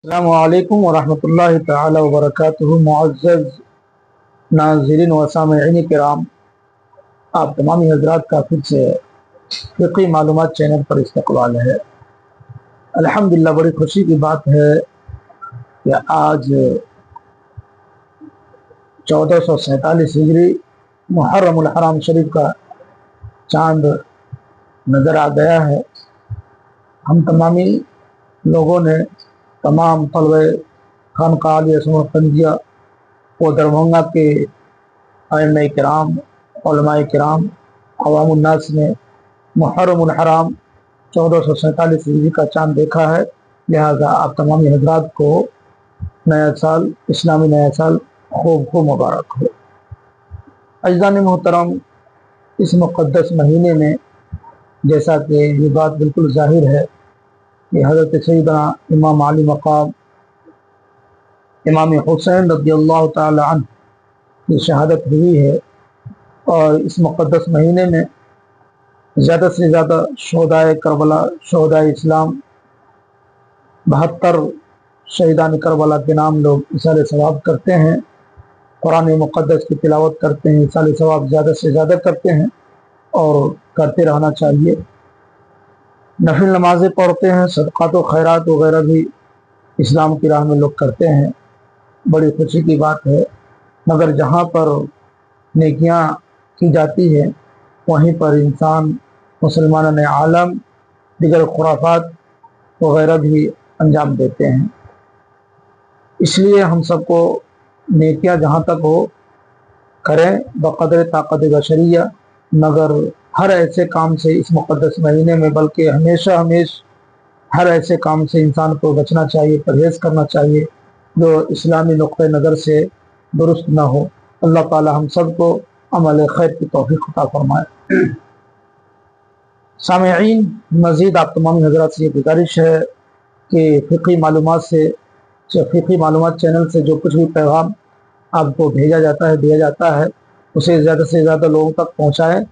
अस्सलामुअलैकुम वरहमतुल्लाहि तआला वबरकातुहू। मुअज़्ज़ज़ नाज़रीन व सामिईन किराम, आप तमामी हज़रात का फिर से फ़िक़ही मालूमात चैनल पर इस्तक़बाल है। अल्हम्दुलिल्लाह, बड़ी खुशी की बात है कि आज 1447 हिजरी मुहर्रमुल हराम शरीफ का चाँद नज़र आ गया है। हम तमामी लोगों ने, तमाम तलबे खानक़ाह आलिया समरकंदिया व दरभंगा के आइम्मा-ए किराम, उलमा-ए किराम, अवामुन्नास ने मुहर्रमुल हराम 1447 हिजरी का चाँद देखा है। लिहाजा आप तमामी हज़रात को नया साल, इस्लामी नया साल खूब खूब मुबारक हो। अज़ीज़ान मोहतरम, इस मुक़द्दस महीने में जैसा कि ये बात बिल्कुल ज़ाहिर है कि हज़रत सैयदना इमाम अली मक़ाम इमाम हुसैन रज़ियल्लाहु ताला अन्हु की शहादत हुई है, और इस मुक़द्दस महीने में ज़्यादा से ज़्यादा शुहदाए करबला, शुहदाए इस्लाम, 72 शहीदान करबला के नाम लोग इसाले सवाब करते हैं, कुरान मुक़द्दस की तिलावत करते हैं, इसाले सवाब ज़्यादा से ज़्यादा करते हैं और करते रहना चाहिए। नफिल नमाज़ें पढ़ते हैं, सदक़ात व खैरात वगैरह भी इस्लाम की राह में लोग करते हैं। बड़ी खुशी की बात है, मगर जहाँ पर नेकियां की जाती है वहीं पर इंसान मुसलमान आलम दिगर खुराफात वगैरह भी अंजाम देते हैं। इसलिए हम सबको नेकियां जहाँ तक हो करें बक़दर ताक़त बशरिया, मगर हर ऐसे काम से इस मुक़द्दस महीने में, बल्कि हमेशा हर ऐसे काम से इंसान को बचना चाहिए, परहेज़ करना चाहिए जो इस्लामी नुक़्ते नज़र से दुरुस्त ना हो। अल्लाह ताला हम सबको अमल खैर की तौफ़ीक़ अता फ़रमाए। सामिईन, मज़ीद आप तमाम हज़रात से ये गुजारिश है कि फ़िक़ही मालूमात चैनल से जो कुछ भी पैगाम आपको भेजा जाता है, दिया जाता है, उसे ज़्यादा से ज़्यादा लोगों तक पहुँचाएँ।